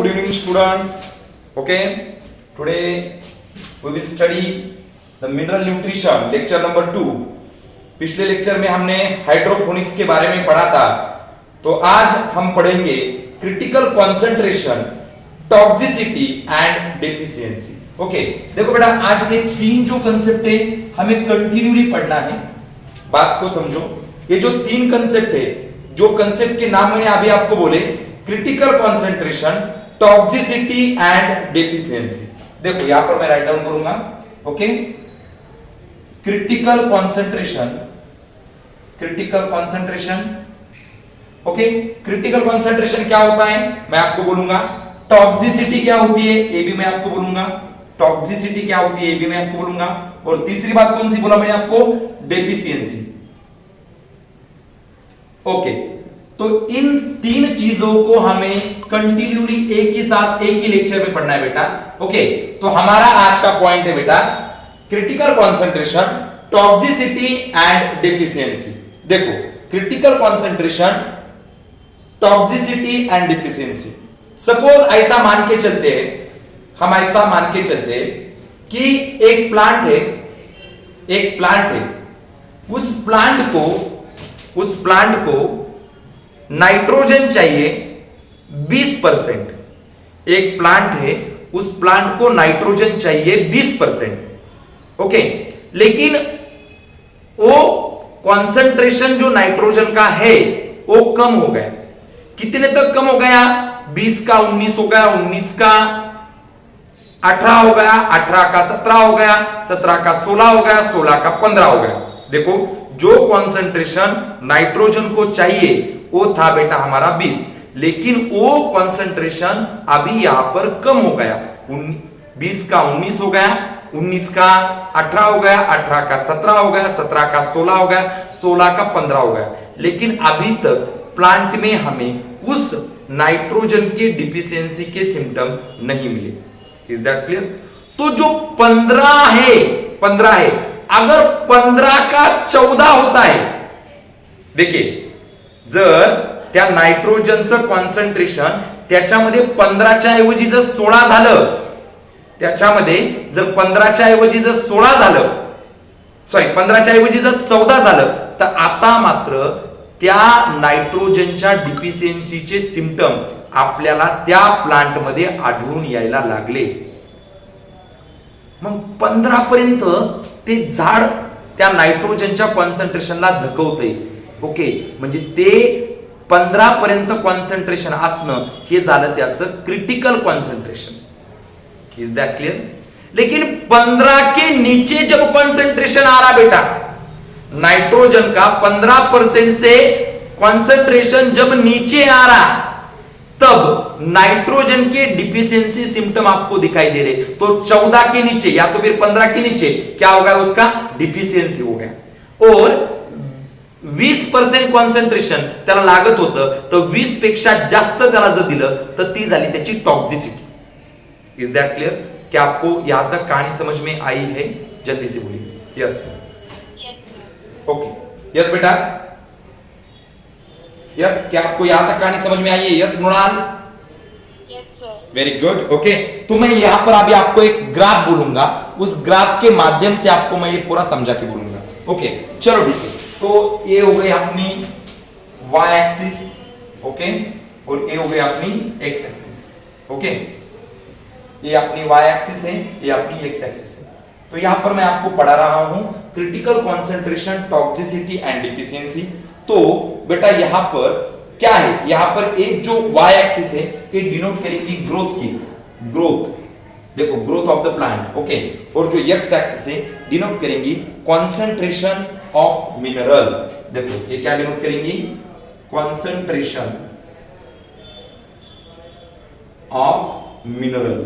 good evening students. Okay, today we will study the mineral nutrition lecture number 2. पिछले lecture में हमने hydroponics के बारे में पढ़ा था, तो आज हम पढ़ेंगे critical concentration, toxicity and deficiency. Okay, देखो बेटा, आज के तीन जो कंसेप्ट है हमें कंटिन्यूली पढ़ना है. बात को समझो. ये जो तीन कंसेप्ट है, जो कंसेप्ट के नाम मैंने अभी आपको बोले, critical concentration, toxicity and deficiency. देखो यहां पर मैं राइट डाउन करूंगा. Okay, critical concentration, critical concentration. Okay, critical concentration क्या होता है मैं आपको बोलूंगा. टॉक्सिसिटी क्या होती है ये भी मैं आपको बोलूंगा. टॉक्सिसिटी क्या होती है ये भी मैं आपको बोलूंगा. और तीसरी बात कौन सी बोला मैंने आपको, डेफिशिएंसी. ओके, तो इन तीन चीजों को हमें कंटिन्यूली एक ही साथ एक ही लेक्चर में पढ़ना है बेटा. ओके, तो हमारा आज का पॉइंट है बेटा critical concentration, toxicity and deficiency. देखो, critical concentration, toxicity and deficiency. Suppose ऐसा मान के चलते हैं, हम ऐसा मान के चलते हैं कि एक प्लांट है, एक प्लांट है. उस प्लांट को नाइट्रोजन चाहिए 20%. एक प्लांट है, उस प्लांट को नाइट्रोजन चाहिए 20%. ओके, लेकिन वो कंसंट्रेशन जो नाइट्रोजन का है वो कम हो गया. कितने तक कम हो गया? 20 का 19 हो गया, 19 का 18 हो गया, 18 का 17 हो गया, 17 का 16 हो गया, 16 का 15 हो गया. देखो, जो कंसंट्रेशन नाइट्रोजन को चाहिए वो था बेटा हमारा 20, लेकिन वो कंसंट्रेशन अभी यहां पर कम हो गया. 20 का 19 हो गया, 19 का 18 हो गया, 18 का 17 हो गया, 17 का 16 हो गया, 16 का 15 हो गया. लेकिन अभी तक प्लांट में हमें उस नाइट्रोजन के डिफिशियंसी के सिम्टम नहीं मिले. Is that clear? तो जो 15 है, अगर 15 का 14 होता है, देखिए, जर त्या नायट्रोजनचं कॉन्सन्ट्रेशन त्याच्यामध्ये 15च्या ऐवजी जर 16 झालं, त्याच्यामध्ये जर 15च्या ऐवजी जर 16 झालं, सॉरी 15च्या ऐवजी जर 14 झालं, तर आता मात्र त्या नायट्रोजनच्या डिफिशियन्सीचे सिम्पटम आपल्याला त्या प्लांट मध्ये आढळून यायला लागले. मग 15 पर्यंत ते झाड त्या नायट्रोजनच्या कॉन्सन्ट्रेशनला धकवतंय. ओके, म्हणजे ते 15 पर्यंत कॉन्सन्ट्रेशन असणं हे झालं त्याचं critical concentration. Is that clear? लेकिन 15 के नीचे जब कॉन्सेंट्रेशन आ रहा बेटा, नाइट्रोजन का 15% से कॉन्सेंट्रेशन जब नीचे आ रहा, तब नाइट्रोजन के डिफिशियंसी सिम्टम आपको दिखाई दे रहे. तो 14 के नीचे या तो फिर 15 के नीचे क्या होगा, उसका डिफिशियंसी हो गया. और 20% कॉन्सन्ट्रेशन त्याला लागत होतं, तर 20 पेक्षा जास्त त्याला जर दिलं तर ती झाली त्याची टॉक्सिसिटी. Is that clear? क्या आपको यहां तक कहानी समझ में आई है? जल्दी से बोलिए. यस, ओके, यस बेटा, यस. क्या आपको यहां तक कहानी समझ में आई है? Yes Mrinal, very good. Okay, तो मैं यहां पर अभी आपको एक ग्राफ बोलूंगा, उस ग्राफ के माध्यम से आपको मैं ये पूरा समझा के बोलूंगा. ओके, चलो ठीक है. तो ये हो गई अपनी y एक्सिस, ओके, और ये हो गई अपनी x एक्सिस. ओके, ये अपनी y एक्सिस है, ये अपनी x एक्सिस है. तो यहां पर मैं आपको पढ़ा रहा हूं critical concentration, toxicity and deficiency. तो बेटा यहां पर क्या है, यहां पर एक जो y एक्सिस है ये डिनोट करेगी ग्रोथ की, ग्रोथ. देखो, growth of the plant. Okay, और जो x एक्सिस है डिनोट करेंगी कंसंट्रेशन ऑफ मिनरल. देखो, ये क्या डिनोट करेंगी, concentration of mineral,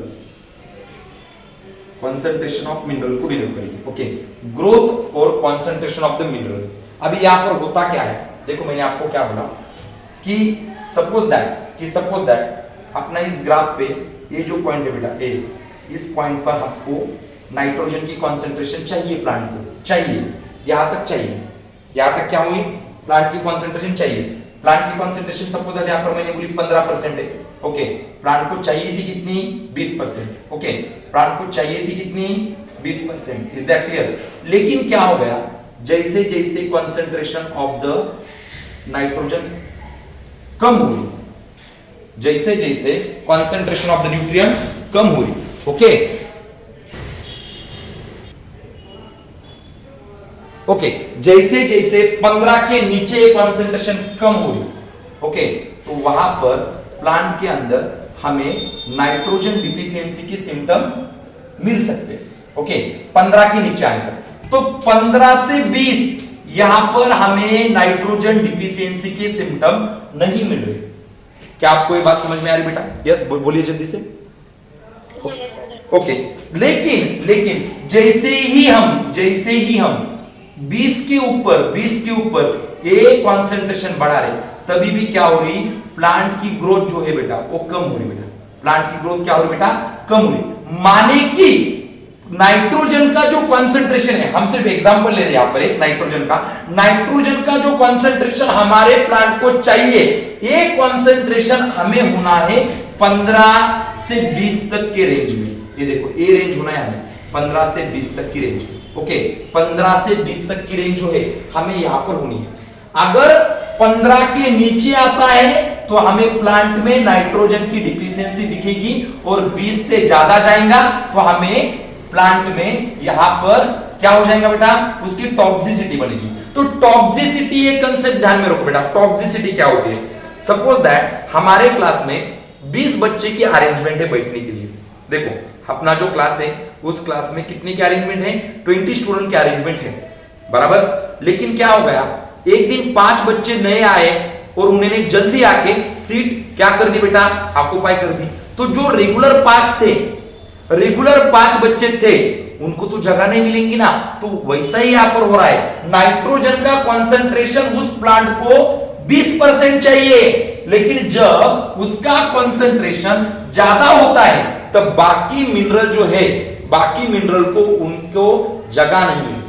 concentration of mineral को डिनोट करेंगे. ओके, ग्रोथ और कंसंट्रेशन ऑफ द मिनरल. अभी यहां पर होता क्या है, देखो मैंने आपको क्या बोला कि सपोज दैट अपना इस ग्राफ पे ये जो पॉइंट है बेटा ए, इस पॉइंट पर आपको नाइट्रोजन की कंसंट्रेशन चाहिए, प्लांट को चाहिए, यहां तक चाहिए. यहां तक क्या हुई, प्लांट की कंसंट्रेशन चाहिए. प्लांट की कॉन्सेंट्रेशन सपोज दैट यहां पर मैंने बोली 15% है। ओके, प्लांट को चाहिए थी कितनी? 20%। ओके, प्लांट को चाहिए थी कितनी? 20%। Is that clear? लेकिन क्या हो गया, जैसे जैसे कॉन्सेंट्रेशन ऑफ द नाइट्रोजन कम हुई, जैसे जैसे कॉन्सेंट्रेशन ऑफ द न्यूट्रिएंट कम हुई, ओके ओके, जैसे जैसे 15 के नीचे कॉन्सेंट्रेशन कम हुई, ओके, तो वहां पर प्लांट के अंदर हमें नाइट्रोजन डिफिशियंसी के सिम्टम मिल सकते हैं। ओके, 15 के नीचे आने तक। तो 15 से 20 यहां पर हमें नाइट्रोजन डिफिशियंसी के सिम्टम नहीं मिल रहे। क्या आपको ये बात समझ में आ रही बेटा? यस, बोलिए जल्दी से। ओके, लेकिन जैसे ही हम 20 के ऊपर एक कॉन्सेंट्रेशन बढ़ा रहे, तभी भी क्या हो रही? प्लांट की ग्रोथ जो है बेटा वो कम हो रही बेटा। प्लांट की ग्रोथ क्या हो रही बेटा? कम हो रही। माने कि नाइट्रोजन का जो कॉन्सेंट्रेशन है, हम सिर्फ एग्जांपल ले रहे हैं यहां पर एक नाइट्रोजन का जो कॉन्सेंट्रेशन हमारे प्लांट को चाहिए, ये कॉन्सेंट्रेशन हमें होना है 15 से 20 तक के रेंज में। ये देखो, ये रेंज होना है हमें 15 से 20 तक की रेंज। ओके, 15 से 20 तक की रेंज जो है हमें यहां पर होनी है। अगर 15 के नीचे आता है तो हमें प्लांट में नाइट्रोजन की डिफिशियंसी दिखेगी, और 20 से ज्यादा जाएगा तो हमें प्लांट में यहां पर क्या हो जाएगा बेटा? उसकी टॉक्सिसिटी बनेगी। तो टॉक्सिसिटी, ये कंसेप्ट ध्यान में रखो बेटा। टॉक्सिसिटी क्या होती है? सपोज दैट हमारे क्लास में 20 बच्चे की अरेंजमेंट है बैठने के लिए। देखो, अपना जो क्लास है उस क्लास में कितने के अरेंजमेंट है? 20 स्टूडेंट के अरेंजमेंट है, बराबर। लेकिन क्या हो गया, एक दिन 5 बच्चे नए आए और उन्होंने जल्दी आके सीट क्या कर दी बेटा? ऑक्युपाई कर दी। तो जो रेगुलर 5 बच्चे थे उनको तो जगह नहीं मिलेंगी ना। तो वैसा ही यहां पर हो रहा है। नाइट्रोजन का कॉन्सेंट्रेशन उस प्लांट को 20% चाहिए, लेकिन जब उसका कॉन्सेंट्रेशन ज्यादा होता है तब बाकी मिनरल जो है, बाकी मिनरल को उनको जगह नहीं मिलती।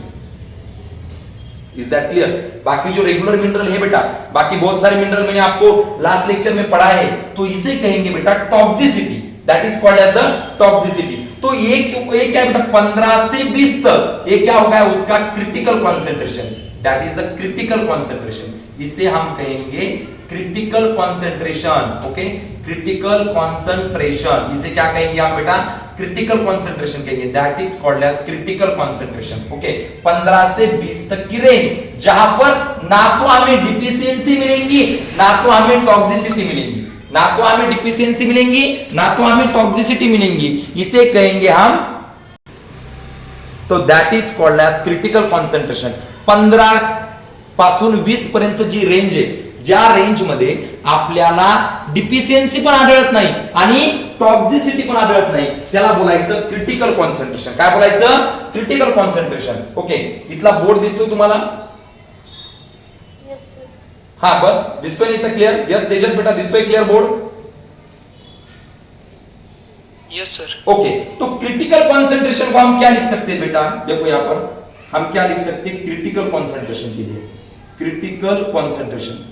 Is that clear? बाकी जो रेगुलर मिनरल है बेटा, बाकी बहुत सारे मिनरल मैंने आपको लास्ट लेक्चर में पढ़ा है, तो इसे कहेंगे बेटा toxicity. That is called as the toxicity. तो ये क्या है बेटा? 15 से 20 तक ये क्या होगा? उसका critical concentration. That is the critical concentration. इसे हम कहेंगे critical concentration. Okay, critical concentration, इसे क्या कहेंगे हम बेटा? क्रिटिकल कॉन्सेंट्रेशन कहेंगे। That is called as critical concentration. Okay, 15 से 20 तक की रेंज, जहां पर ना तो हमें डिफिशियंसी मिलेंगी, ना तो हमें टॉक्सिसिटी मिलेंगी, ना तो हमें डिफिशियंसी मिलेंगी, ना तो हमें टॉक्सिसिटी मिलेंगी। इसे कहेंगे हम, तो that is called as critical concentration. 15 पासून 20 पर्यंत जी रेंज आहे, ज्या रेंज मध्ये आपल्याला डिफिशियंसी पण आढळत नाही आणि टॉक्सिसिटी पण आढळत नाही, त्याला बोलायचं क्रिटिकल कॉन्सेंट्रेशन. काय बोलायचं? Critical concentration. ओके, इथला बोर्ड दिसतोय तुम्हाला? हाँ, बस दिसतोय नहीं? क्लियर? यस तेजस बेटा, दिसतोय clear board? Yes sir. Okay, तो क्रिटिकल कॉन्सेंट्रेशन को हम क्या लिख सकते हैं बेटा? देखो यहां पर हम क्या लिख सकते हैं क्रिटिकल कॉन्सेंट्रेशन के लिए? क्रिटिकल कॉन्सेंट्रेशन,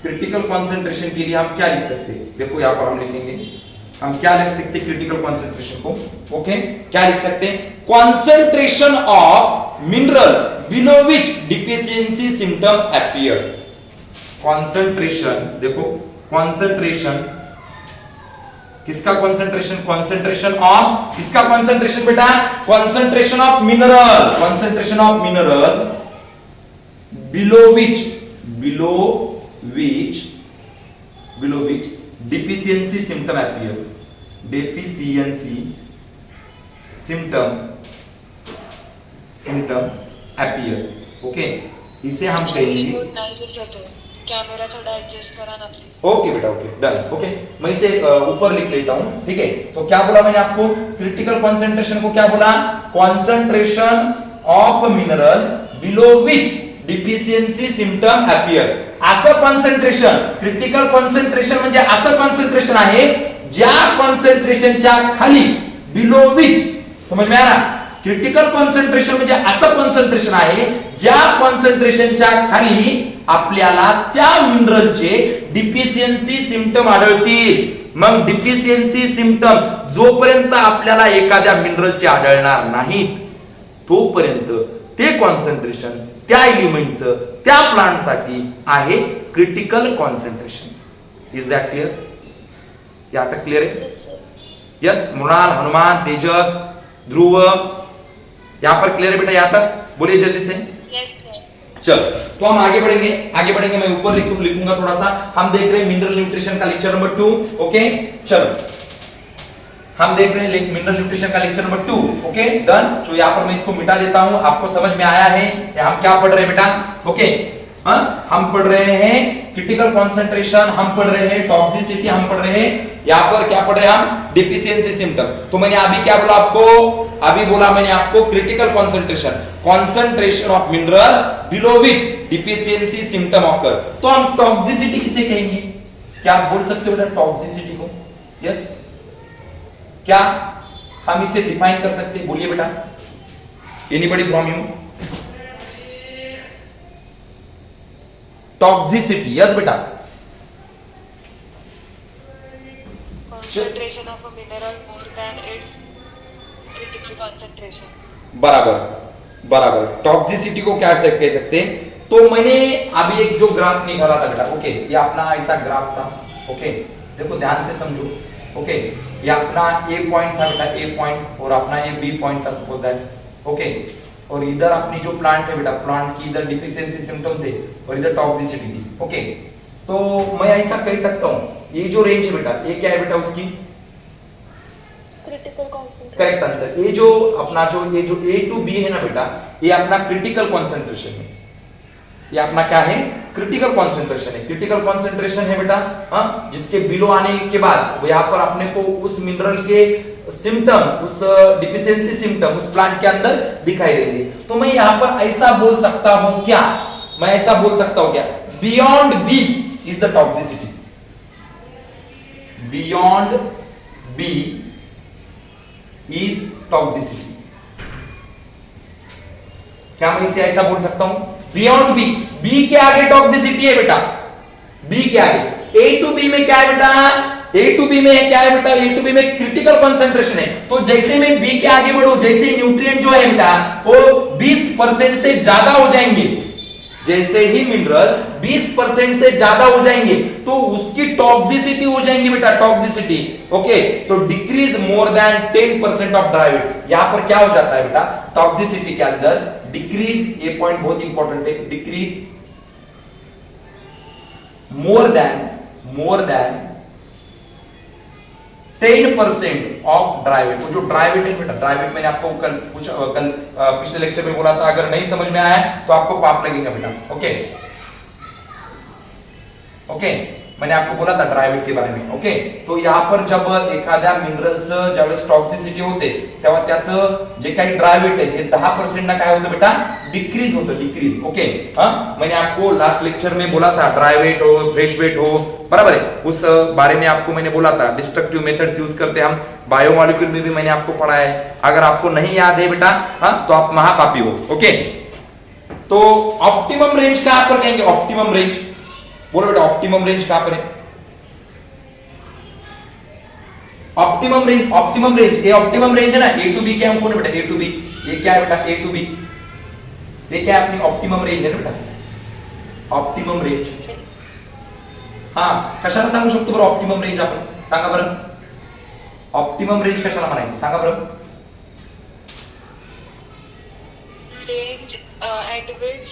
क्रिटिकल कॉन्सेंट्रेशन के लिए हम क्या लिख सकते हैं? देखो यहां पर हम लिखेंगे, हम क्या लिख सकते हैं क्रिटिकल कॉन्सेंट्रेशन को? ओके, क्या लिख सकते हैं? Concentration of mineral below which deficiency symptom appear. Concentration, देखो कॉन्सेंट्रेशन किसका? कॉन्सेंट्रेशन, कॉन्सेंट्रेशन ऑफ किसका कॉन्सेंट्रेशन बेटा? Concentration of mineral, concentration of mineral below which deficiency symptom appear. Deficiency symptom appear. Okay, इसे हम कहेंगे. कैमरा थोड़ा एडजस्ट करा ना प्लीज. ओके बेटा, ओके डन. ओके, मैं इसे ऊपर लिख लेता हूं, ठीक है? तो क्या बोला मैंने आपको? क्रिटिकल कॉन्सेंट्रेशन को क्या बोला? Concentration of mineral below which deficiency symptom appear. असं कॉन्सेंट्रेशन, क्रिटिकल कॉन्सेंट्रेशन म्हणजे असं कॉन्सेंट्रेशन आहे ज्या कॉन्सेंट्रेशनच्या खाली बिलो विच, समझ में आ रहा? क्रिटिकल कॉन्सन्ट्रेशन म्हणजे असं कॉन्सन्ट्रेशन आहे ज्या कॉन्सन्ट्रेशनच्या खाली आपल्याला त्या मिनरलचे डिफिशियन्सी सिम्पटम आढळतील. मग डिफिशियन्सी सिम्पटम जोपर्यंत आपल्याला एखाद्या मिनरलचे आढळणार नाहीत तोपर्यंत ते कॉन्सन्ट्रेशन त्या एलिमेंटचं त्या प्लांटसाठी आहे critical concentration. Is that clear? या आता क्लियर है? यस मृणाल, हनुमान, तेजस, ध्रुव, यहाँ पर क्लियर है बेटा? यहाँ तक बोलिए जल्दी से. यस चलो तो हम आगे बढ़ेंगे. मैं ऊपर लिखूंगा थोड़ा सा. हम देख रहे हैं मिनरल न्यूट्रिशन का लेक्चर नंबर 2. ओके चलो हम देख रहे हैं मिनरल न्यूट्रिशन का लेक्चर नंबर 2. Okay done. तो यहाँ पर मैं इसको मिटा देता हूं. आपको समझ में आया है हम क्या पढ़ रहे हैं बेटा? ओके हम पढ़ रहे हैं क्रिटिकल कॉन्सेंट्रेशन, हम पढ़ रहे हैं टॉक्सिसिटी, हम पढ़ रहे हैं यहाँ पर क्या पढ़ रहे हैं हम? Deficiency symptom. तो मैंने अभी क्या बोला आपको? अभी बोला मैंने आपको critical concentration of mineral below which deficiency symptom occur. तो हम टॉक्सिसिटी किसे कहेंगे? क्या आप बोल सकते हो बेटा टॉक्सिसिटी को? यस क्या हम इसे डिफाइन कर सकते हैं? बोलिए बेटा. Anybody from you? Toxicity. Yes बेटा. concentration of a mineral more than its critical concentration. बराबर. टॉक्सिसिटी को क्या कह सकते हैं? तो मैंने अभी एक जो ग्राफ निकाला था बेटा. ओके ये अपना ऐसा ग्राफ था. ओके देखो ध्यान से समझो. ओके ये अपना ए पॉइंट था बेटा, ए पॉइंट, और अपना ये बी पॉइंट था सपोज दैट. ओके और इधर अपनी जो प्लांट है बेटा, प्लांट की इधर डिफिशियंसी सिम्पटम थे और इधर टॉक्सिसिटी थी. ओके तो मैं ऐसा कह सकता हूं ये जो रेंज है बेटा ये क्या है बेटा उसकी? Critical concentration. Correct answer. ये जो अपना ये जो ए टू बी है ना बेटा ये अपना क्रिटिकल कॉन्सेंट्रेशन है. ये अपना क्या है? क्रिटिकल कॉन्सेंट्रेशन है. क्रिटिकल कॉन्सेंट्रेशन है बेटा जिसके बिलो आने के बाद यहाँ पर अपने को उस मिनरल के सिम्टम, उस डिफिशियंसी सिम्टम उस प्लांट के अंदर दिखाई देंगे. तो मैं यहाँ पर ऐसा बोल सकता हूं क्या? मैं ऐसा बोल सकता हूं क्या? Beyond B is the toxicity. Beyond B is toxicity. क्या मैं इसे ऐसा बोल सकता हूं? बियॉन्ड बी. बी के आगे टॉक्सिसिटी है बेटा. बी के आगे ए टू बी में क्या है बेटा? ए टू बी में क्या है बेटा? ए टू बी में क्रिटिकल कॉन्सेंट्रेशन है. तो जैसे मैं बी के आगे बढ़ू, जैसे न्यूट्रिएंट जो है बेटा वो 20% से ज्यादा हो जाएंगे, जैसे ही मिनरल 20% से ज्यादा हो जाएंगे तो उसकी टॉक्सिसिटी हो जाएंगी बेटा. टॉक्सिसिटी ओके तो decrease more than 10% of dry weight. यहां पर क्या हो जाता है बेटा? टॉक्सिसिटी के अंदर डिक्रीज, ये पॉइंट बहुत इंपॉर्टेंट है, decrease more than 10% of dry weight. वो जो ड्राई वेट है बेटा, ड्राई वेट मैंने आपको कल पिछले लेक्चर में बोला था. अगर नहीं समझ में आया है तो आपको पाप लगेगा बेटा. ओके मैंने आपको बोला था ड्राई वेट के बारे में. ओके तो यहाँ पर जब एखाद्या मिनरलचं ज्यावेळेस टॉक्सिसिटी होते तेव्हा त्याचं जे काही ड्राय वेट आहे हे 10% ना काय होतं बेटा? डिक्रीज होतं. डिक्रीज. ओके मैंने आपको लास्ट लेक्चर में बोला था ड्राई वेट हो, फ्रेश वेट हो, बराबर है, उस बारे में आपको मैंने बोला था. डिस्ट्रक्टिव मेथड्स यूज करते हम. बायोमॉलिक्यूल में भी मैंने आपको पढ़ाया है. अगर आपको नहीं याद है बेटा तो आप महापापी हो. ओके तो ऑप्टिमम रेंज कहां पर कहेंगे? ऑप्टिमम रेंज बोलो बेटा. ऑप्टिमम रेंज कहां पर है? ऑप्टिमम रेंज ये ऑप्टिमम रेंज है ना. ए टू बी क्या है बेटा? ए टू बी ये क्या है बेटा? ए टू बी ये क्या है? अपनी ऑप्टिमम रेंज है ना बेटा. ऑप्टिमम रेंज हा कशाला सांगू शकतो बरं? ऑप्टिमम रेंज आपण सांगा बरं. ऑप्टिमम रेंज कशाला म्हणायचं सांगा बरं? Range at which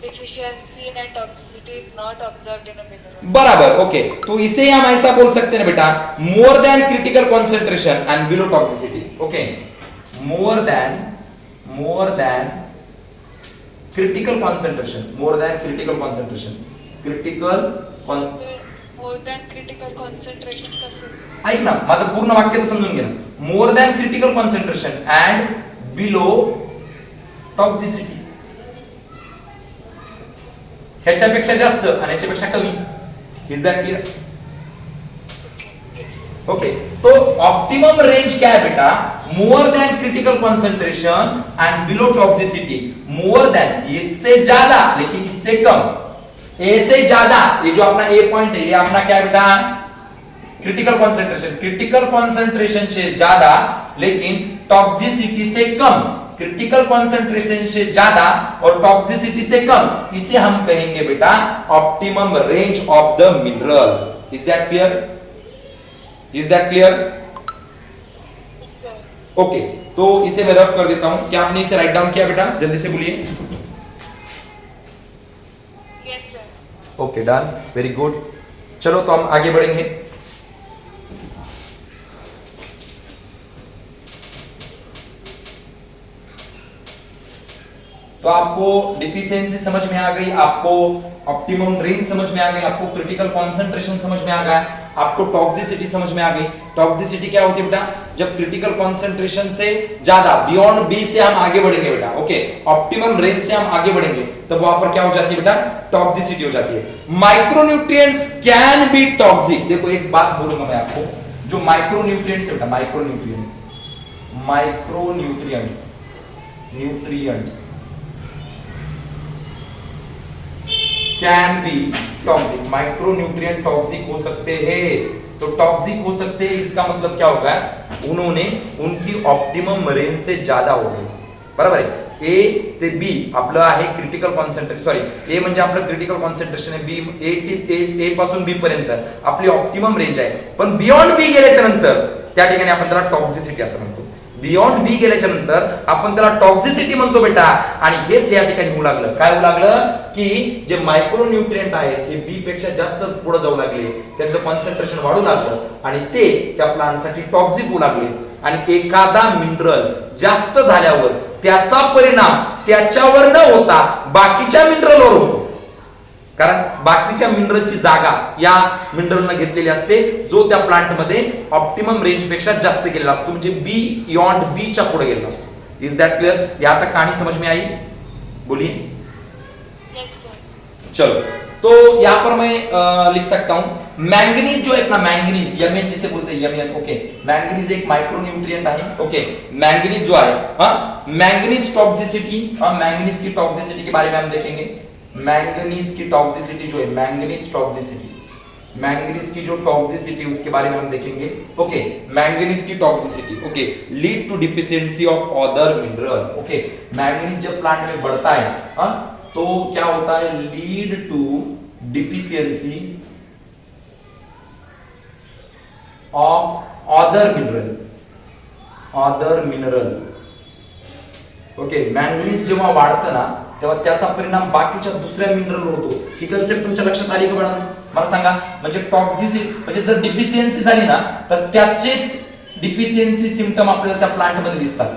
deficiency and toxicity is not observed in a mineral. बराबर. ओके तो इसे हम ऐसा बोल सकते हैं बेटा more than critical concentration end below toxicity. Okay more than critical concentration. More than critical concentration कसं? ऐक ना माझं पूर्ण वाक्य तर समजून घे ना. More than critical concentration and below toxicity. ह्याच्यापेक्षा जास्त आणि ह्याच्यापेक्षा कमी. Is that clear? Yes. Okay, तो ऑप्टिमम रेंज क्या है बेटा? More than critical concentration end below toxicity. More than, इससे ज्यादा लेकिन इससे कम। ए से ज्यादा, ये जो अपना ए पॉइंट है, ये अपना क्या है बेटा? Critical concentration. क्रिटिकल कॉन्सेंट्रेशन से ज्यादा लेकिन टॉक्सिसिटी से कम। क्रिटिकल कॉन्सेंट्रेशन से ज्यादा और टॉक्सिसिटी से कम, इसे हम कहेंगे बेटा optimum range of the mineral. Is that clear? Is that clear? Okay, तो इसे मैं रफ कर देता हूं। क्या आपने इसे राइट डाउन किया बेटा? जल्दी से बोलिए। Yes sir. Okay, done, very good. चलो तो हम आगे बढ़ेंगे। तो आपको डिफिशियंसी समझ में आ गई, आपको ऑप्टिमम रेंज समझ में आ गई, आपको क्रिटिकल कॉन्सेंट्रेशन समझ में आ गया, आपको टॉक्सिसिटी समझ में आ गई। टॉक्सिसिटी क्या होती है बेटा? जब क्रिटिकल कॉन्सेंट्रेशन से ज्यादा, बियॉन्ड बी से हम आगे बढ़ेंगे बेटा, ओके, ऑप्टिमम रेंज से हम आगे बढ़ेंगे, तब वहां पर क्या हो जाती है बेटा? टॉक्सिसिटी हो जाती है। Micronutrients can be toxic. देखो एक बात बोलूंगा मैं आपको, जो माइक्रोन्यूट्रिएंट्स है बेटा, micronutrients, micronutrients, nutrients can be toxic. Micronutrient toxic हो सकते हैं। तो टॉक्सिक हो सकते हैं, इसका मतलब क्या होगा? उन्होंने उनकी ऑप्टिमम रेंज से ज्यादा हो गई, बरोबर आहे। ए ते बी आपलं आहे क्रिटिकल कॉन्सेंट्रेशन, सॉरी, ए म्हणजे आपलं क्रिटिकल कॉन्सेंट्रेशन आहे, बी ए पासून बी पर्यंत आपली ऑप्टिमम रेंज आहे, पण बियॉन्ड बी गेल्याच्या नंतर त्या ठिकाणी आपण त्याला टॉक्सिसिटी असं म्हणतो। बियॉन्ड बी गेल्याच्या नंतर आपण त्याला टॉक्सिसिटी म्हणतो बेटा। आणि हेच या ठिकाणी होऊ लागलं, काय होऊ लागलं की जे मायक्रोन्यूट्रिएंट आहेत हे बी पेक्षा जास्त पुढे जाऊ लागले, त्यांचं कॉन्सन्ट्रेशन वाढू लागलं आणि ते त्या प्लांटसाठी टॉक्सिक होऊ लागले। आणि एखादा मिनरल जास्त झाल्यावर त्याचा परिणाम त्याच्यावर न होता बाकीच्या मिनरलवर होतो, कारण बाकीच्या मिनरलची जागा या मिनरलने घेतलेली असते, जो त्या प्लांट मध्ये ऑप्टिमम रेंज पेक्षा जास्त गेलेला असतो, म्हणजे बी बियॉन्ड बी च्या पुढे गेलेला असतो। Is that clear? या तक कहानी समझ में आई? बोलिए। Yes sir. चलो, तो यहां पर मैं लिख सकता हूं मैंगनीज जो है ना, मैंगनीज यमन जिसे बोलते हैं, यमन, ओके। मैंगनीज एक माइक्रोन्यूट्रिएंट है, ओके। मैंगनीज जो है, हाँ, मैंगनीज टॉक्सिसिटी, हाँ, मैंगनीज की टॉक्सिसिटी के बारे में हम देखेंगे। मैंगनीज की टॉक्सिसिटी जो है, मैंगनीज टॉक्सिसिटी, मैंगनीज की जो टॉक्सिसिटी उसके बारे में हम देखेंगे, ओके। मैंगनीज की toxicity, okay, lead to deficiency of other mineral, okay. Manganese जब प्लांट में बढ़ता है, हाँ, तो क्या होता है? Lead to deficiency of other mineral, other mineral, okay. Manganese जेव्हा वाढतं ना, तेव्हा त्याचा परिणाम बाकीच्या दुसऱ्या मिनरलवर होतो। ही कन्सेप्ट तुमच्या लक्षात आली का बाळा? मला सांगा, म्हणजे टॉक्सिसिटी म्हणजे जर डिफिशियन्सी झाली ना, तर त्याचेच डिफिशियन्सी सिम्पटम आपल्याला त्या प्लांट मध्ये दिसतात।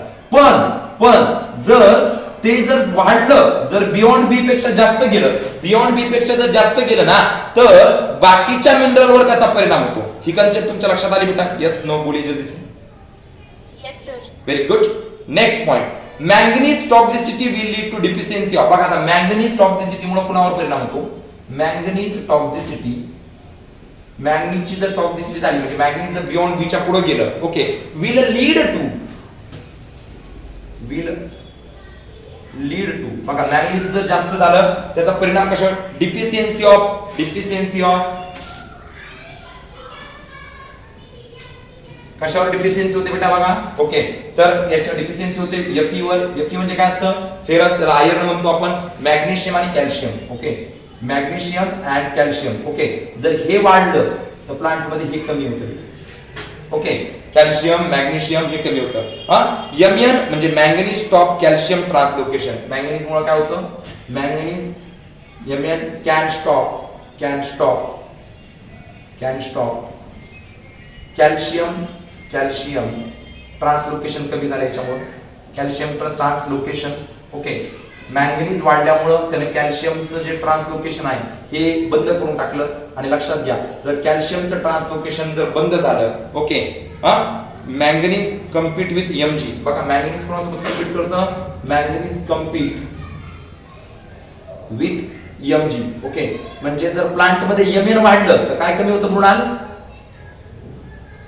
पण जर ते जर वाढलं, जर बियॉन्ड बी पेक्षा जास्त गेलं, बियॉन्ड बी पेक्षा जर जास्त गेलं ना, तर बाकीच्या मिनरलवर त्याचा परिणाम होतो। ही कन्सेप्ट तुमच्या लक्षात आली बेटा? यस, नो, बोलिए जल्दी से। Yes sir. Very good. Next point, manganese toxicity will lead to deficiency of, बघा आता मैंगनीज टॉक्सिसिटी मुळे कुणावर परिणाम होतो? मैंगनीज टॉक्सिसिटी, मैंगनीजची जर टॉक्सिसिटी झाली म्हणजे मैंगनीज जर बियॉन्ड बी च्या पुढे गेलं, ओके, विल लीड टू बघा मैंगनीज जर जास्त झालं त्याचा परिणाम कशावर? डिफिशियंसी ऑफ कशावर डिफिशियन्सी होते बेटा? बघा, ओके, तर याच्या डिफिशियन्सी होते Fe वर। Fe म्हणजे काय असतं? फेरस, त्याला आयर्न म्हणतो आपण, मॅग्नेशियम आणि calcium, okay, magnesium and calcium, okay. जर हे वाढलं तर प्लांट मध्ये हे कमी होतं बेटा, ओके, कॅल्शियम, मॅग्नेशियम हे कमी होतं, हा। यमियन म्हणजे manganese stop calcium translocation, manganese मुळे काय होतं? मॅंगनीज, यमियन कॅन स्टॉप कॅल्शियम ट्रान्सलोकेशन कमी झालं याच्यामुळे, कॅल्शियम ट्रान्सलोकेशन, ओके। मॅंगनीज वाढल्यामुळे त्याने कॅल्शियमचं जे ट्रान्सलोकेशन आहे हे बंद करून टाकलं। आणि लक्षात घ्या, जर कॅल्शियमचं ट्रान्सलोकेशन जर बंद झालं, ओके, हा, मॅंगनीज कम्पीट विथ Mg, बघा मॅंगनीज कोणासोबत कम्पीट करतं? Manganese compete with Mg, okay. म्हणजे जर प्लांट मध्ये Mn वाढलं तर काय कमी होतं मृणाल?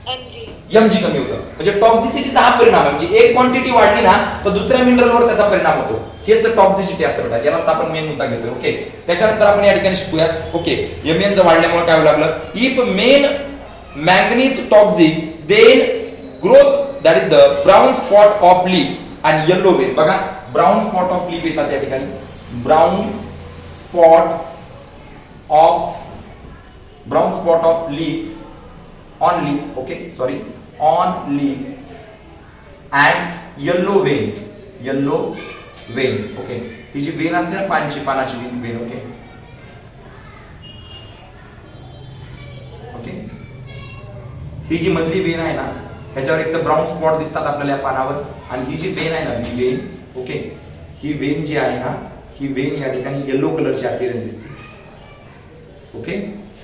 Mg कमी होतं. म्हणजे टॉक्झिसिटीचा हा परिणाम आहे. म्हणजे एक क्वांटिटी वाढली ना तर दुसऱ्या मिनरलवर त्याचा परिणाम होतो. हेच तर टॉक्झिसिटी असतं बेटा. यालाच आपण मेन मुद्दा घेतोय. ओके, त्याच्यानंतर आपण या ठिकाणी शिकूयात. ओके, Mn जर वाढल्यामुळे काय होऊ लागलं, if main manganese toxic then growth that is the brown spot of leaf आणि येलो वेन. बघा ब्राऊन स्पॉट ऑफ लीफ येतात या ठिकाणी. Brown spot of leaf on leaf, okay, sorry, on leaf and yellow vein, okay. ही जी vein असते ना पानाची वेन, ओके ओके, ही जी मधली वेन आहे ना ह्याच्यावर एक तर ब्राऊन स्पॉट दिसतात आपल्याला या पानावर, आणि ही जी वेन आहे ना ही वेन, ओके, ही वेन जी आहे ना ही वेन या ठिकाणी येलो कलरची अपीअरन्स दिसते. ओके,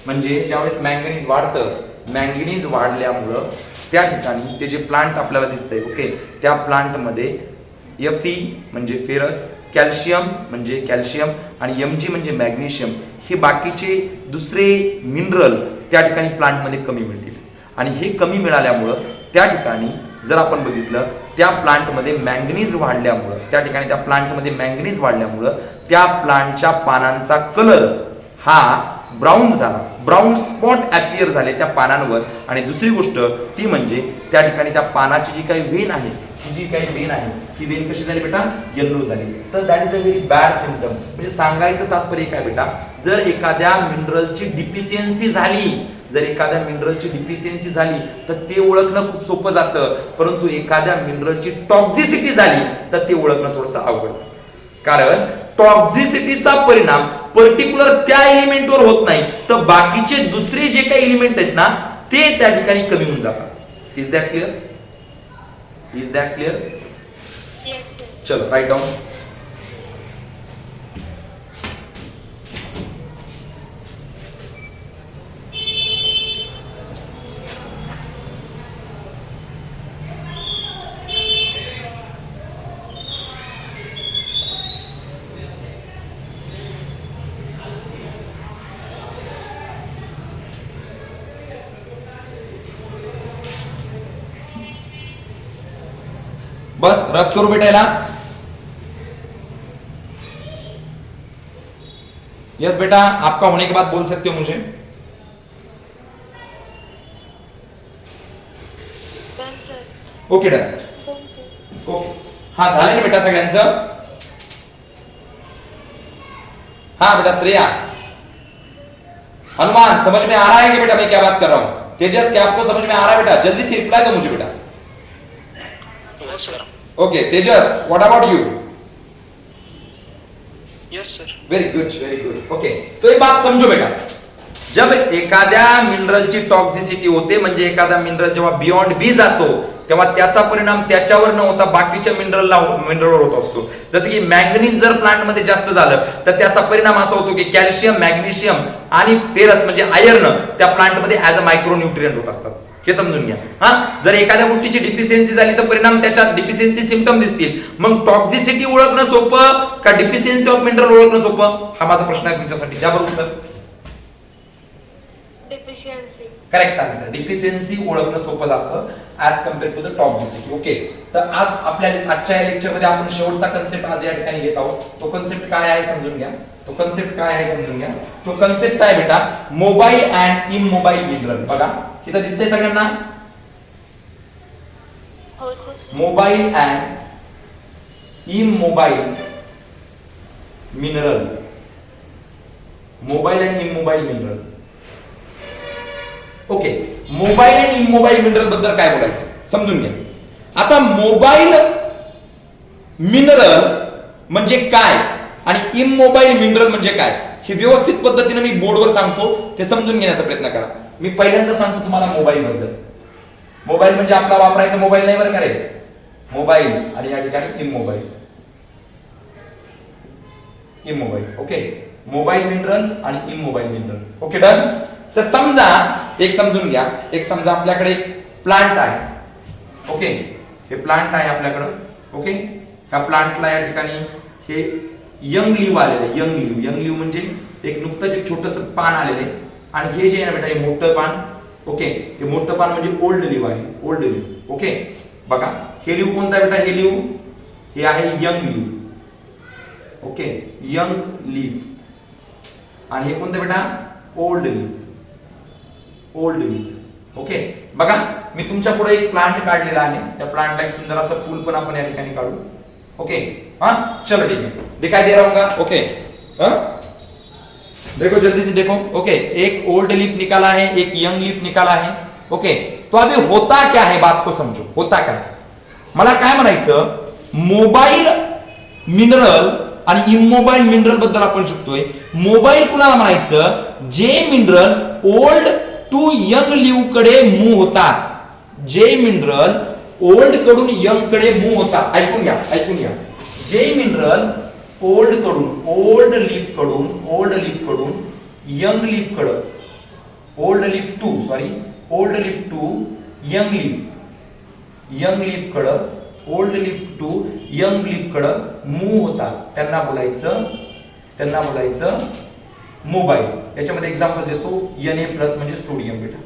म्हणजे ज्यावेळेस मॅंगनीज वाढतं, मॅंगनीज वाढल्यामुळं त्या ठिकाणी ते जे प्लांट आपल्याला दिसतंय, ओके, त्या प्लांटमध्ये Fe म्हणजे फेरस, कॅल्शियम म्हणजे कॅल्शियम आणि Mg म्हणजे मॅग्नेशियम, हे बाकीचे दुसरे मिनरल त्या ठिकाणी प्लांटमध्ये कमी मिळतील. आणि हे कमी मिळाल्यामुळं त्या ठिकाणी जर आपण बघितलं त्या प्लांटमध्ये मॅंगनीज वाढल्यामुळं, त्या ठिकाणी त्या प्लांटमध्ये मॅंगनीज वाढल्यामुळं त्या प्लांटच्या पानांचा कलर हा ब्राऊन झाला, ब्राऊन स्पॉट अपीअर झाले त्या पानांवर. आणि दुसरी गोष्ट ती म्हणजे त्या ठिकाणी त्या पानाची जी काही वेन आहे, ही वेन कशी झाली बेटा, येलो झाली. तर that is a very bad symptom. म्हणजे सांगायचं तात्पर्य काय बेटा, जर एखाद्या मिनरलची डिफिशियन्सी झाली तर ते ओळखणं खूप सोपं जातं, परंतु एखाद्या मिनरलची टॉक्झिसिटी झाली तर ते ओळखणं थोडंसं अवघड जातं. कारण टॉक्झिसिटीचा परिणाम पर्टिक्युलर त्या एलिमेंटवर होत नाही, तर बाकीचे दुसरे जे काही एलिमेंट आहेत ना ते त्या ठिकाणी कमी होऊन जातात. Is that clear? Yes sir. चलो राईट डाऊन. बस रफ करू बेटा याला. यस बेटा, आपका होने के बाद बोल सकते हो मुझे. Done sir. Okay done. Done sir. Okay, हा झालं ना बेटा सगळ्यांचं. हाँ बेटा श्रेया, हनुमान समझ में आ रहा है कि बेटा मैं क्या बात कर रहा हूं? तेजस, क्या आपको समझ में आ रहा है बेटा? जल्दी से रिप्लाई दो मुझे बेटा. Yes sir. Okay Tejas, what about you? Yes sir. Very good. Okay, तो एक बात समजो बेटा, जब एखाद्या मिनरलची टॉक्झिसिटी होते म्हणजे एखादा मिनरल जेव्हा बियॉन्ड बी जातो तेव्हा त्याचा परिणाम त्याच्यावर न होता बाकीच्या मिनरलवर होत असतो. जसं की मॅंगनीज जर प्लांटमध्ये जास्त झालं तर त्याचा परिणाम असा होतो की कॅल्शियम, मॅग्नेशियम आणि फेरस म्हणजे आयर्न त्या प्लांटमध्ये ऍज अ मायक्रो न्यूट्रिएंट होत असतात. हे समजून घ्या. हा, जर एखाद्या गोष्टीची डिफिशियन्सी झाली तर परिणाम त्याच्या डिफिशियन्सी सिम्पटम दिसतील. मग टॉक्झिसिटी ओळखणं सोपं का डिफिशियन्सी ऑफ मिनरल ओळखणं सोपं, हा माझा प्रश्न आहे तुमच्यासाठी. द्या बरं उत्तर. Deficiency. Correct answer. डिफिशियन्सी ओळखणं सोपं जातं as compare to the toxicity. Okay, तर आज आपल्या आजच्या या लेक्चरमध्ये आपण शेवटचा कन्सेप्ट आज या ठिकाणी घेत आहोत. तो कन्सेप्ट काय आहे समजून घ्या. तो कन्सेप्ट आहे बेटा मोबाईल अँड इमोबाईल मिनरल. बघा इथं दिसतंय सगळ्यांना, हो sir. Mobile and immobile mineral. Mobile and immobile mineral. Okay, mobile and immobile mineral बद्दल काय बोलायचं समजून घ्या. आता मोबाईल मिनरल म्हणजे काय आणि इमोबाईल मिनरल म्हणजे काय हे व्यवस्थित पद्धतीने मी बोर्डवर सांगतो, ते समजून घेण्याचा प्रयत्न करा. मी पहिल्यांदा सांगतो तुम्हाला मोबाईल बद्दल. मोबाईल म्हणजे आपला वापरायचा मोबाईल नाही बरं का रे, मोबाईल आणि या ठिकाणी इमोबाईल. ओके, मोबाईल मिनरल आणि इमोबाईल मिनरल. Okay done. तर समजा एक समजून घ्या, एक समजा आपल्याकडे एक प्लांट आहे. ओके, हे प्लांट आहे आपल्याकडं. ओके, ह्या प्लांटला या ठिकाणी हे यंग लीव आलेले. यंग लीव म्हणजे एक नुकतंच एक छोटस पान आलेले आणि हे जे आहे ना बेटा हे मोठं पान ओके, हे मोठं पान म्हणजे ओल्ड लीफ आहे, ओल्ड लीफ. ओके, बघा हे लीफ कोणता आहे बेटा, हे लीफ हे आहे young leaf. Okay, young leaf. आणि हे कोणतं बेटा, old leaf, old leaf. Okay, बघा मी तुमच्या पुढे एक प्लांट काढलेला आहे, त्या प्लांटला एक सुंदर असं फूल पण आपण या ठिकाणी काढू. ओके, हाँ चलो ठीक है, दिखाई दे रहा होगा. ओके, हाँ देखो जल्दी से देखो. ओके, एक ओल्ड लीफ निकाला है, एक यंग लीफ निकाला है. ओके, तो अभी होता क्या है, बात को समजो. होता काय, मला काय म्हणायचं, मोबाईल मिनरल आणि इमोबाईल मिनरल बद्दल आपण शिकतोय. मोबाईल कुणाला म्हणायचं, जे mineral old to young leaf कडे मूव्ह होतात, जे मिनरल ओल्ड कडून यंग कडे मूव्ह होतात. ऐकून घ्या, ऐकून घ्या. जे मिनरल ओल्ड कडून, ओल्ड लीफ कडून यंग लीफ कडे, old leaf to sorry old leaf to young leaf, young leaf कडे, old leaf to young leaf कडे मूव्ह होतात, त्यांना बोलायचं मोबाईल. याच्यामध्ये एक्झाम्पल देतो Na+ म्हणजे सोडियम बेटा.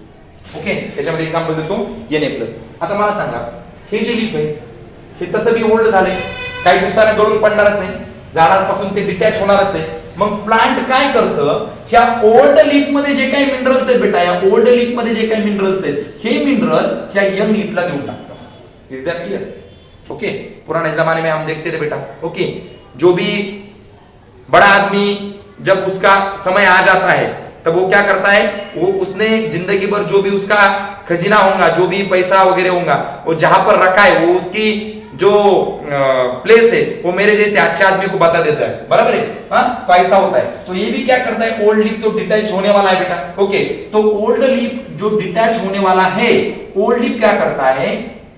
ओके, याच्यामध्ये एक्झाम्पल देतो Na+. आता मला सांगा, हे जे लीफ आहे हे तसं बी ओल्ड झालंय, काही दिवसांनी गळून पडणारच आहे, झाडापासून ते डिटॅच होणारच आहे. मग प्लांट काय करतं, ह्या ओल्ड लीफ मध्ये जे काही मिनरल्स आहेत बेटा, या ओल्ड लीफ मध्ये जे काही मिनरल्स आहेत, हे मिनरल ह्या यंग लीफला देऊन टाकतं. Is that clear? ओके, पुराने जमाने में हम देखते थे बेटा. ओके, जो भी बड़ा आदमी जब उसका समय आ जाता है तब वो क्या करता है, वो उसने जिंदगी भर जो भी उसका खजीना होगा, जो भी पैसा वगैरह होगा, वो जहां पर रखा है, वो उसकी जो प्लेस है वो मेरे जैसे अच्छे आदमी को बता देता है. बराबर है, हाँ, तो ऐसा होता है. तो ये भी क्या करता है, ओल्ड लीफ तो डिटैच होने वाला है बेटा. ओके, तो ओल्ड लीफ जो डिटैच होने वाला है, ओल्ड लीफ क्या करता है,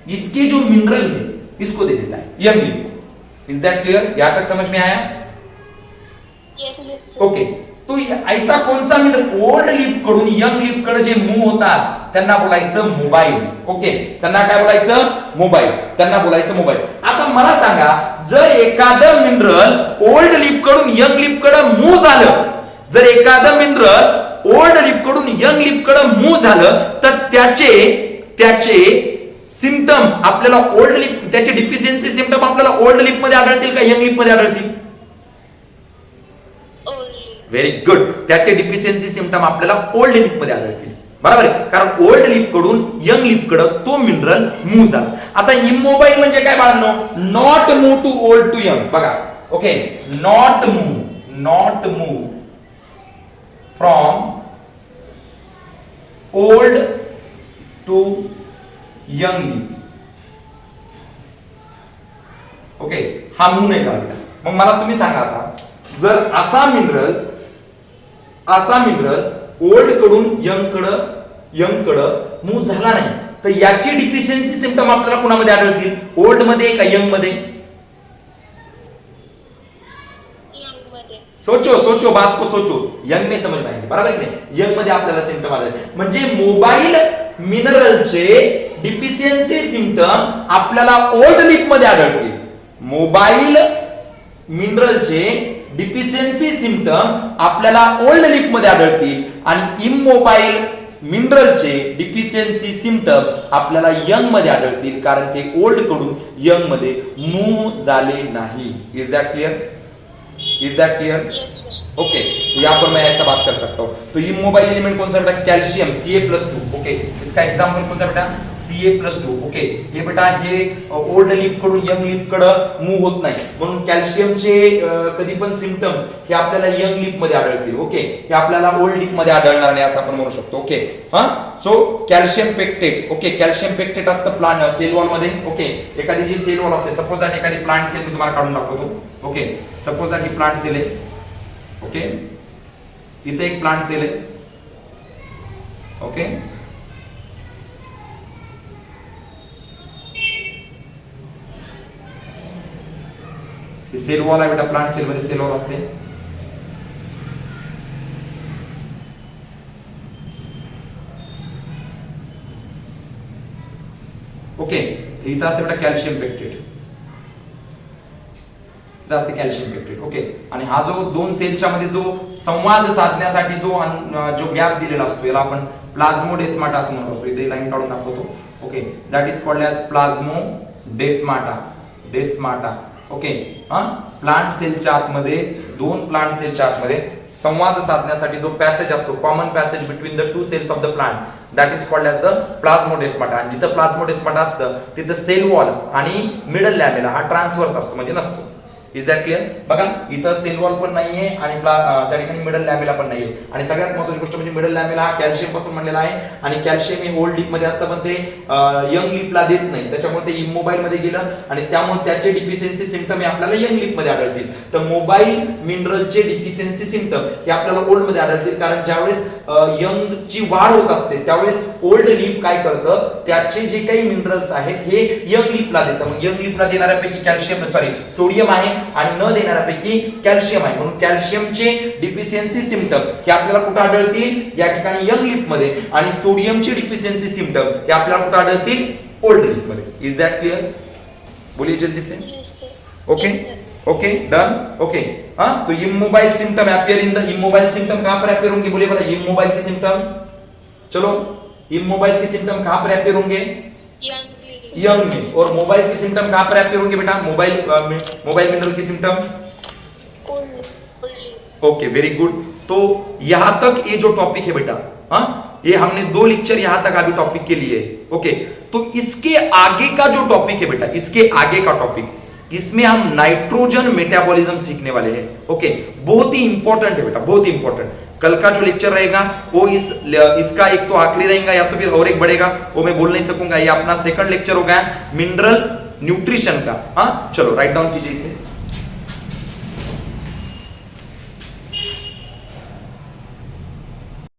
इसके जो मिनरल है इसको दे देता है यंग लीफ को. Is that clear? यहां तक समझ में आया? ओके, तो ऐसा कौन सा मिनरल ओल्ड लीफ कडून यंग लीफ कडे जे मूव्ह होतात त्यांना बोलायचं मोबाईल. ओके, त्यांना काय बोलायचं, मोबाईल, त्यांना बोलायचं मोबाईल. आता मला सांगा, जर एखादं मिनरल ओल्ड लीफ कडून यंग लीफ कडे मूव्ह झालं, जर एखादं मिनरल ओल्ड लीफ कडून यंग लीफ कडे मूव्ह झालं, तर त्याचे सिम्पटम आपल्याला ओल्ड लीफ, त्याचे डिफिशियन्सी सिम्पटम आपल्याला ओल्ड लीफ मध्ये आढळतील का यंग लीफ मध्ये आढळतील? व्हेरी गुड, त्याचे डिफिशियन्सी सिम्पटम आपल्याला ओल्ड लीफ मध्ये आढळतील. बरोबर आहे, कारण ओल्ड लीफ कडून यंग लीफ कडे तो मिनरल मूव्ह झाला. आता इमोबाईल म्हणजे काय बाळांनो, not move to old to young. बघा, okay, not move from old to young leaf. Okay, हा मूव्ह नाही झाला. मग मला तुम्ही सांगा, आता जर असा मिनरल ओल्ड कडून यंग कडे मूव्ह झाला नाही, तर याची डिफिशियन्सी सिम्पटम आपल्याला कुणामध्ये आढळतील, ओल्ड मध्ये का यंग मध्ये? सोचो बात को सोचो, यंग में समझ में आएंगे. बराबर की नाही, यंग मध्ये आपल्याला सिम्पटम आले. म्हणजे मोबाईल मिनरलचे डिफिशियन्सी सिम्पटम आपल्याला ओल्ड लीफ मध्ये आढळतील. मोबाईल मिनरलचे डिफिशियन्सी सिम्पटम आपल्याला ओल्ड लीफ मध्ये आढळतील आणि इमोबाईल मिनरलचे डिफिशियन्सी सिम्पटम आपल्याला यंग मध्ये आढळतील, कारण ते ओल्ड कडून यंग मध्ये मूव्ह झाले नाही. Is that clear? ओके, तो यहाँ पर मैं ऐसा बात कर सकता हूँ. तो इमोबाइल एलिमेंट कौन सा बेटा, कैल्शियम Ca+2. ओके, इसका एग्जांपल कौन सा बेटा, Ca+2. ओके, हे बेटा हे ओल्ड लीफ कडून यंग लीफ कडे मूव्ह होत नाही, म्हणून कॅल्शियमचे कधी पण सिम्पटम्स हे आपल्याला यंग लीफ मध्ये आढळतील. ओके, हे आपल्याला ओल्ड लीफ मध्ये आढळणार नाही असं आपण म्हणू शकतो. ओके, हा, so calcium pectate. Okay, calcium pectate असतं प्लांट सेल वॉल मध्ये. ओके, एखादी जी सेल वॉल असते, सपोज दॅट एखादी प्लांट सेल मी तुम्हाला काढून दाखवतो. ओके, सपोज दॅट ही प्लांट सेल आहे. ओके, इथे एक प्लांट सेल आहे. ओके, ही सेल वॉल आहे बेटा, प्लांट सेल मध्ये सेल वॉल असते. ओके, इथं असते बेटा कॅल्शियम पेक्टेट, इथं असते कॅल्शियम पेक्टेट. ओके, आणि हा जो दोन सेलच्या मध्ये जो संवाद साधण्यासाठी जो गॅप दिलेला असतो याला आपण प्लाझ्मोडेस्माटा असं म्हणतो. इथे लाईन काढून दाखवतो. Okay, that is called as desmata. Okay, हा प्लांट सेलच्या आतमध्ये दोन प्लांट सेलच्या आतमध्ये संवाद साधण्यासाठी जो पॅसेज असतो, common passage between the two cells of the plant, that is called as the plasmodesmata. आणि जिथं प्लाझ्मोडेस्माटा असतं तिथं सेल वॉल आणि मिडल लॅमेला हा ट्रान्सव्हर्स असतो, म्हणजे नसतो. Is that clear? बघा इथं सेल वॉल पण नाहीये आणि त्या ठिकाणी मिडल लॅमेला पण नाहीये. आणि सगळ्यात महत्त्वाची गोष्ट म्हणजे मिडल लॅमेला हा कॅल्शियम पासून बनलेला आहे आणि कॅल्शियम हे ओल्ड लीफ मध्ये असतं पण ते यंग लीफला देत नाही, त्याच्यामुळे ते इमोबाईल मध्ये गेलं आणि त्यामुळे त्याचे डिफिशियन्सी सिम्पटम हे आपल्याला यंग लीफ मध्ये आढळतील. तर मोबाईल मिनरलचे डिफिशियन्सी सिम्पटम हे आपल्याला ओल्ड मध्ये आढळतील, कारण ज्यावेळेस यंगची वाढ होत असते त्यावेळेस ओल्ड लीफ काय करतं, त्याचे जे काही मिनरल्स आहेत हे यंग लीफला देतं. मग यंग लीफला देणाऱ्यापैकी सोडियम आहे आणि न देणाऱ्यापैकी कॅल्शियम आहे, म्हणून कॅल्शियमचे डिफिशियन्सी सिम्पटम हे आपल्याला कुठे आढळतील, या ठिकाणी यंग लीफ मध्ये, आणि सोडियमचे डिफिशियन्सी सिम्पटम हे आपल्याला कुठे आढळतील, ओल्ड लीफ मध्ये. Is that clear? बोलिए जल्दी से. Okay okay done. ओके, हाँ तो immobile symptom appear in the immobile symptom कहां पर अपियर होंगे, बोलिए बता. इमोबाइल के सिम्टम, चलो इमोबाइल के सिम्टम कहां पर अपियर होंगे, यंग में. और मोबाइल के सिम्टम कहां पर अपियर होंगे बेटा, मोबाइल मिनरल के सिम्टम, ओके वेरी गुड. तो यहां तक ये जो टॉपिक है बेटा, हाँ ये हमने 2 लेक्चर यहां तक अभी टॉपिक के लिए है. ओके, तो इसके आगे का जो टॉपिक है बेटा, इसके आगे का टॉपिक, इसमें हम नाइट्रोजन मेटाबॉलिज्म सीखने वाले हैं. ओके, बहुत ही इंपॉर्टेंट है बेटा, बहुत ही इंपॉर्टेंट. कल का जो लेक्चर रहेगा वो इसका एक तो आखिरी रहेगा या तो फिर और एक बढ़ेगा, वो मैं बोल नहीं सकूंगा. ये अपना सेकंड लेक्चर हो गया मिनरल न्यूट्रिशन का. हाँ चलो राइट डाउन कीजिए इसे.